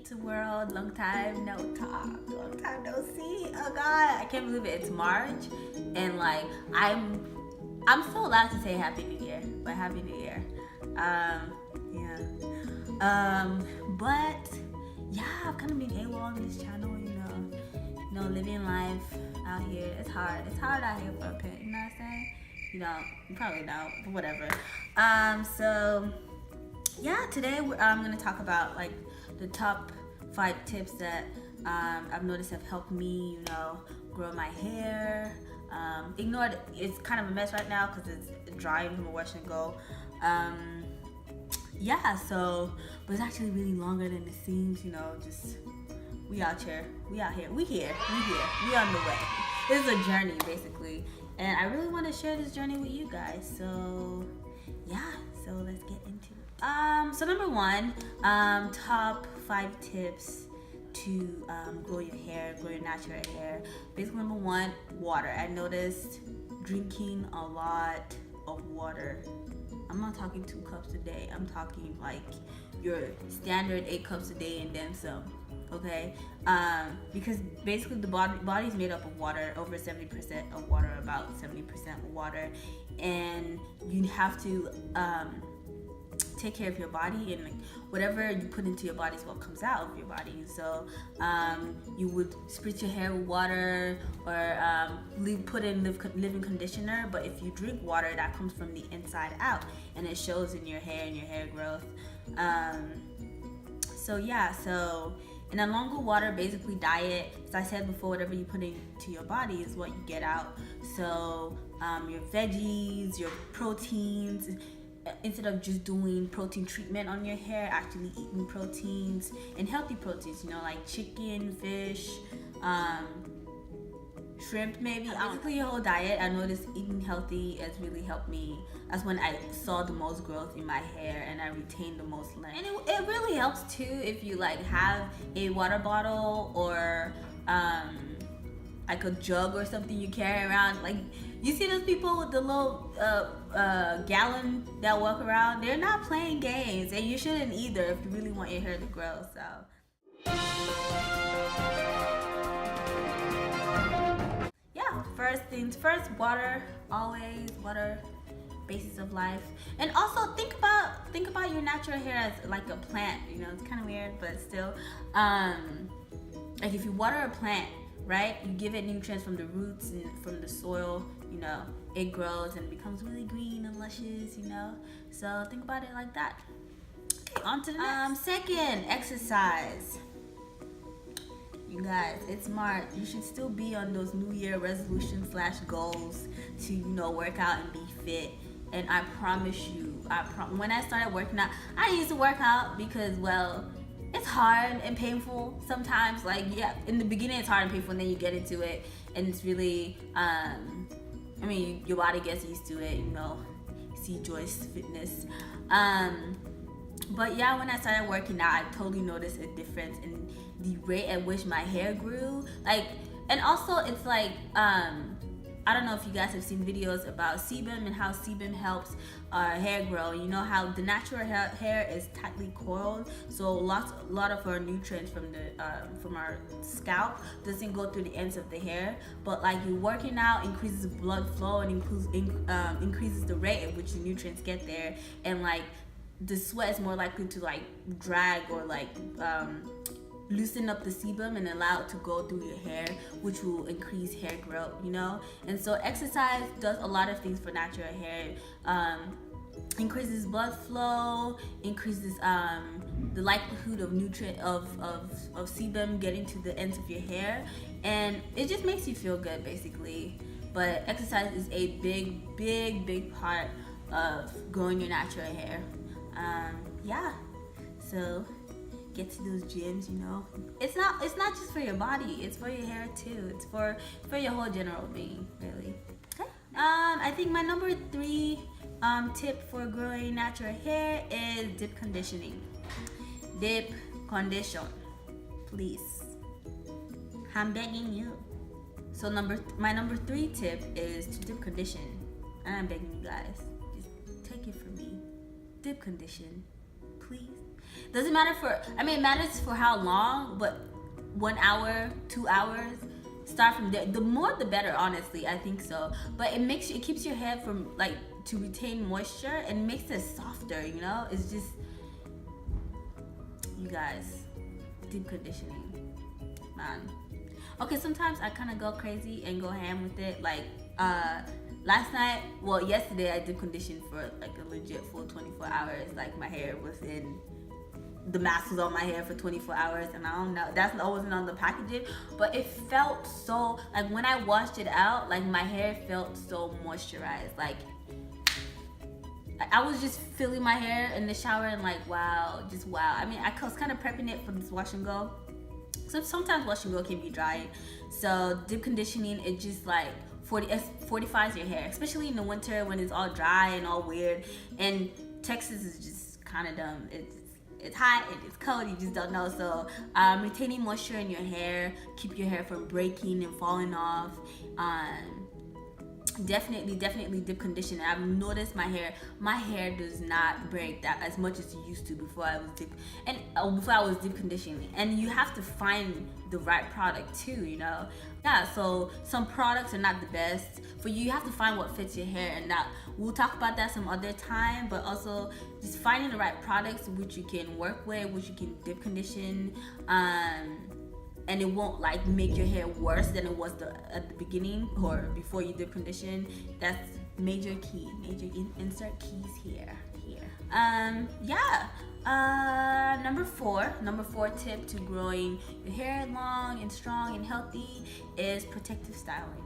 It's a world. Long time no talk. Long time no see. Oh God, I can't believe it. It's March, and like I'm so allowed to say Happy New Year, but Happy New Year. Yeah. But yeah, I've kind of been AWOL on this channel. You know, living life out here. It's hard. It's hard out here for a parent. You know what I'm saying? You probably don't, but whatever. So yeah, today I'm gonna talk about like the top 5 tips that I've noticed have helped me, grow my hair. Ignore it, it's kind of a mess right now because it's drying from a wash and go. Yeah, so, but it's actually really longer than it seems, just we out here, we on the way. This is a journey basically, and I really want to share this journey with you guys. So yeah, so let's get into it. So number 1, top 5 tips to grow your hair, grow your natural hair. Basically, number 1, water. I noticed drinking a lot of water. I'm not talking 2 cups a day. I'm talking like your standard 8 cups a day and then some. Okay, because basically the body is made up of water, over 70% of water, about 70% water, and you have to take care of your body, and like whatever you put into your body is what comes out of your body. So you would spritz your hair with water, or put in leave-in conditioner, but if you drink water, that comes from the inside out and it shows in your hair and your hair growth. So yeah, so in a longer water basically diet, as I said before, whatever you put into your body is what you get out. So your veggies, your proteins, instead of just doing protein treatment on your hair, actually eating proteins and healthy proteins, like chicken, fish, shrimp maybe. Basically your whole diet. I noticed eating healthy has really helped me. That's when I saw the most growth in my hair and I retained the most length. And it really helps too if you like have a water bottle or like a jug or something you carry around. Like you see those people with the little gallon that walk around. They're not playing games, and you shouldn't either if you really want your hair to grow. So yeah, first things first, water. Always water, basis of life. And also think about your natural hair as like a plant. It's kind of weird, but still, like if you water a plant, right, you give it nutrients from the roots and from the soil, it grows and becomes really green and luscious, so think about it like that. Okay, on to the next. Second, exercise. You guys, it's March. You should still be on those New Year resolutions / goals to, work out and be fit. And I promise you, when I started working out, I used to work out because, well, it's hard and painful sometimes. Like, yeah, in the beginning it's hard and painful, and then you get into it, and it's really, your body gets used to it, see Joyce Fitness. But yeah, when I started working out, I totally noticed a difference in the rate at which my hair grew. Like, and also it's like, I don't know if you guys have seen videos about sebum and how sebum helps our hair grow. You know how the natural hair is tightly coiled, so a lot of our nutrients from our scalp doesn't go through the ends of the hair. But like you working out increases blood flow and increases the rate at which the nutrients get there, and like the sweat is more likely to like drag or like loosen up the sebum and allow it to go through your hair, which will increase hair growth, And so exercise does a lot of things for natural hair. Increases blood flow, increases the likelihood of sebum getting to the ends of your hair, and it just makes you feel good basically. But exercise is a big part of growing your natural hair. Yeah, so get to those gyms. It's not just for your body, it's for your hair too. It's for your whole general being, really. Okay. I think my number 3 tip for growing natural hair is deep conditioning. Deep condition, please, I'm begging you. So my number 3 tip is to deep condition, and I'm begging you guys, just take it from me. Deep condition, please. Doesn't matter for, I mean, it matters for how long, but 1 hour, 2 hours, start from there. The more the better, honestly, I think so. But it keeps your hair from like to retain moisture and makes it softer, you know? It's just, you guys, deep conditioning, man. Okay, sometimes I kind of go crazy and go ham with it. Like last night, well, yesterday I did condition for like a legit full 24 hours. Like my hair was in, the mask was on my hair for 24 hours, and I don't know, that wasn't on the packaging, but it felt so, like when I washed it out, like my hair felt so moisturized. Like I was just feeling my hair in the shower and like, wow, just wow. I mean, I was kind of prepping it for this wash and go. So sometimes wash and go can be dry. So deep conditioning, it just like fortifies your hair, especially in the winter when it's all dry and all weird. And Texas is just kind of dumb. It's hot and it's cold, you just don't know. So retaining moisture in your hair, keep your hair from breaking and falling off. Definitely deep condition. I've noticed my hair does not break that as much as it used to before I was deep conditioning. And you have to find the right product too, you know. Yeah, so some products are not the best for you. You have to find what fits your hair, and that we'll talk about that some other time. But also just finding the right products which you can work with, which you can deep condition, and it won't like make your hair worse than it was at the beginning or before you deep condition. That's major key. Insert keys here. Yeah. Number four tip to growing your hair long and strong and healthy is protective styling.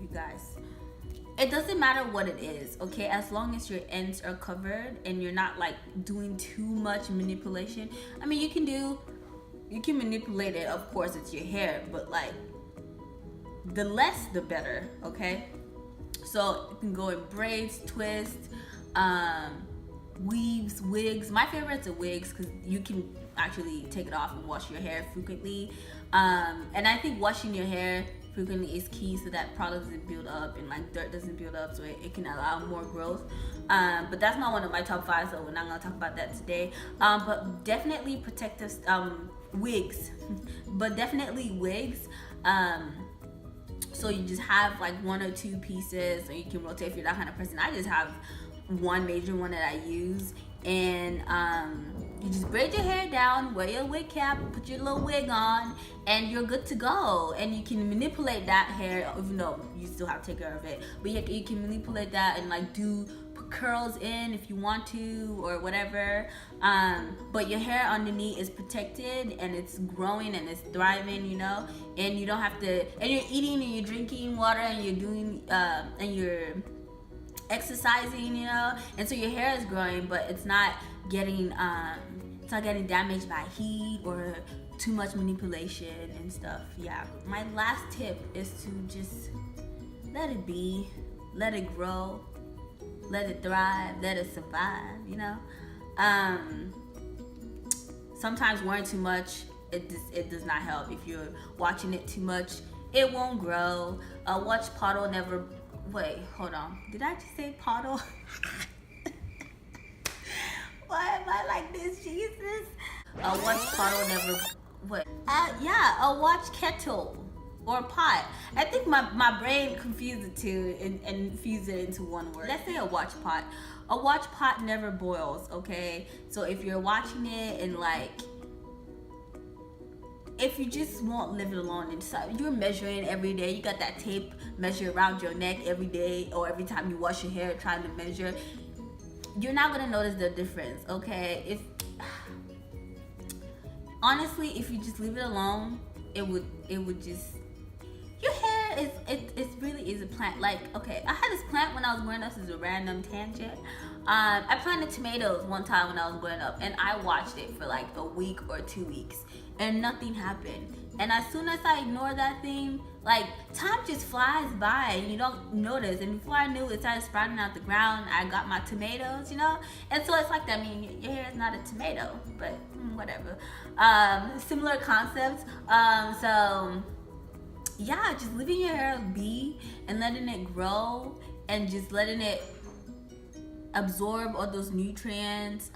You guys, it doesn't matter what it is, okay, as long as your ends are covered and you're not like doing too much manipulation. I mean, you can manipulate it, of course, it's your hair, but like the less the better, okay? So you can go in braids, twists, weaves, wigs. My favorites are wigs because you can actually take it off and wash your hair frequently. And I think washing your hair frequently is key so that product doesn't build up and like dirt doesn't build up, so it can allow more growth. But that's not one of my top 5, so we're not gonna talk about that today. But definitely protective wigs. But definitely wigs. So you just have like 1 or 2 pieces, or you can rotate if you're that kind of person. I just have one major one that I use, and you just braid your hair down, wear your wig cap, put your little wig on, and you're good to go. And you can manipulate that hair, even though you still have to take care of it, but you can manipulate that and like put curls in if you want to or whatever. But your hair underneath is protected and it's growing and it's thriving, you know. And you don't have to, and you're eating and you're drinking water and you're doing and you're exercising, you know, and so your hair is growing, but it's not getting damaged by heat or too much manipulation and stuff. Yeah, my last tip is to just let it be, let it grow, let it thrive, let it survive, you know. Sometimes worrying too much, it does not help. If you're watching it too much, it won't grow. Watch Poddle never. Wait, hold on. Did I just say Poddle? Why am I like this, Jesus? Watch Poddle never. What? Yeah. Watch Kettle or Pot. I think my brain confused the two and fused it into one word. Let's say a watch pot. A watch pot never boils. Okay. So if you're watching it and like, if you just won't leave it alone inside, you're measuring every day. You got that tape measure around your neck every day, or every time you wash your hair trying to measure. You're not gonna notice the difference, okay? Honestly, if you just leave it alone, it would just, your hair it really is a plant. Like, okay, I had this plant when I was growing up. This is a random tangent. I planted tomatoes one time when I was growing up, and I watched it for like a week or 2 weeks, and nothing happened. And as soon as I ignore that thing, like, time just flies by and you don't notice. And before I knew it started sprouting out the ground, I got my tomatoes, you know? And so it's like that. I mean, your hair is not a tomato, but whatever. Similar concepts. So yeah, just leaving your hair be and letting it grow and just letting it absorb all those nutrients.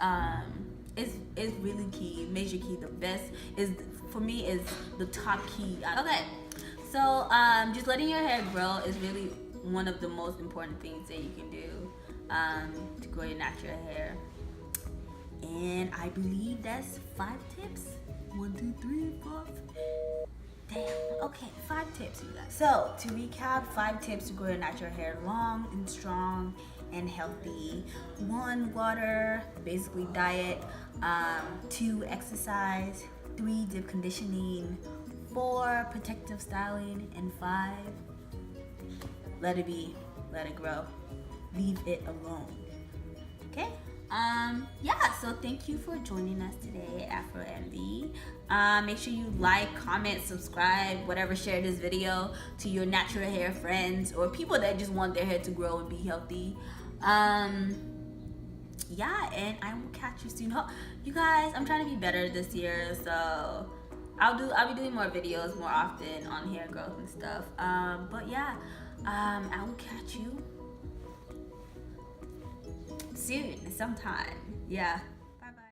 Is really key, major key. The best is, for me, is the top key. Okay, so just letting your hair grow is really one of the most important things that you can do to grow your natural hair. And I believe that's 5 tips. 1, 2, 3, 4. Damn. Okay, 5 tips, you guys. So to recap, 5 tips to grow your natural hair long and strong and healthy. 1, water, basically diet. 2, exercise. 3, deep conditioning. 4, protective styling. And 5, let it be, let it grow. Leave it alone. Okay? Yeah, so thank you for joining us today at Afro Envy. Make sure you like, comment, subscribe, whatever, share this video to your natural hair friends or people that just want their hair to grow and be healthy. Yeah, and I will catch you soon. You guys, I'm trying to be better this year, so I'll be doing more videos more often on hair growth and stuff. But yeah, I will catch you soon, sometime. Yeah.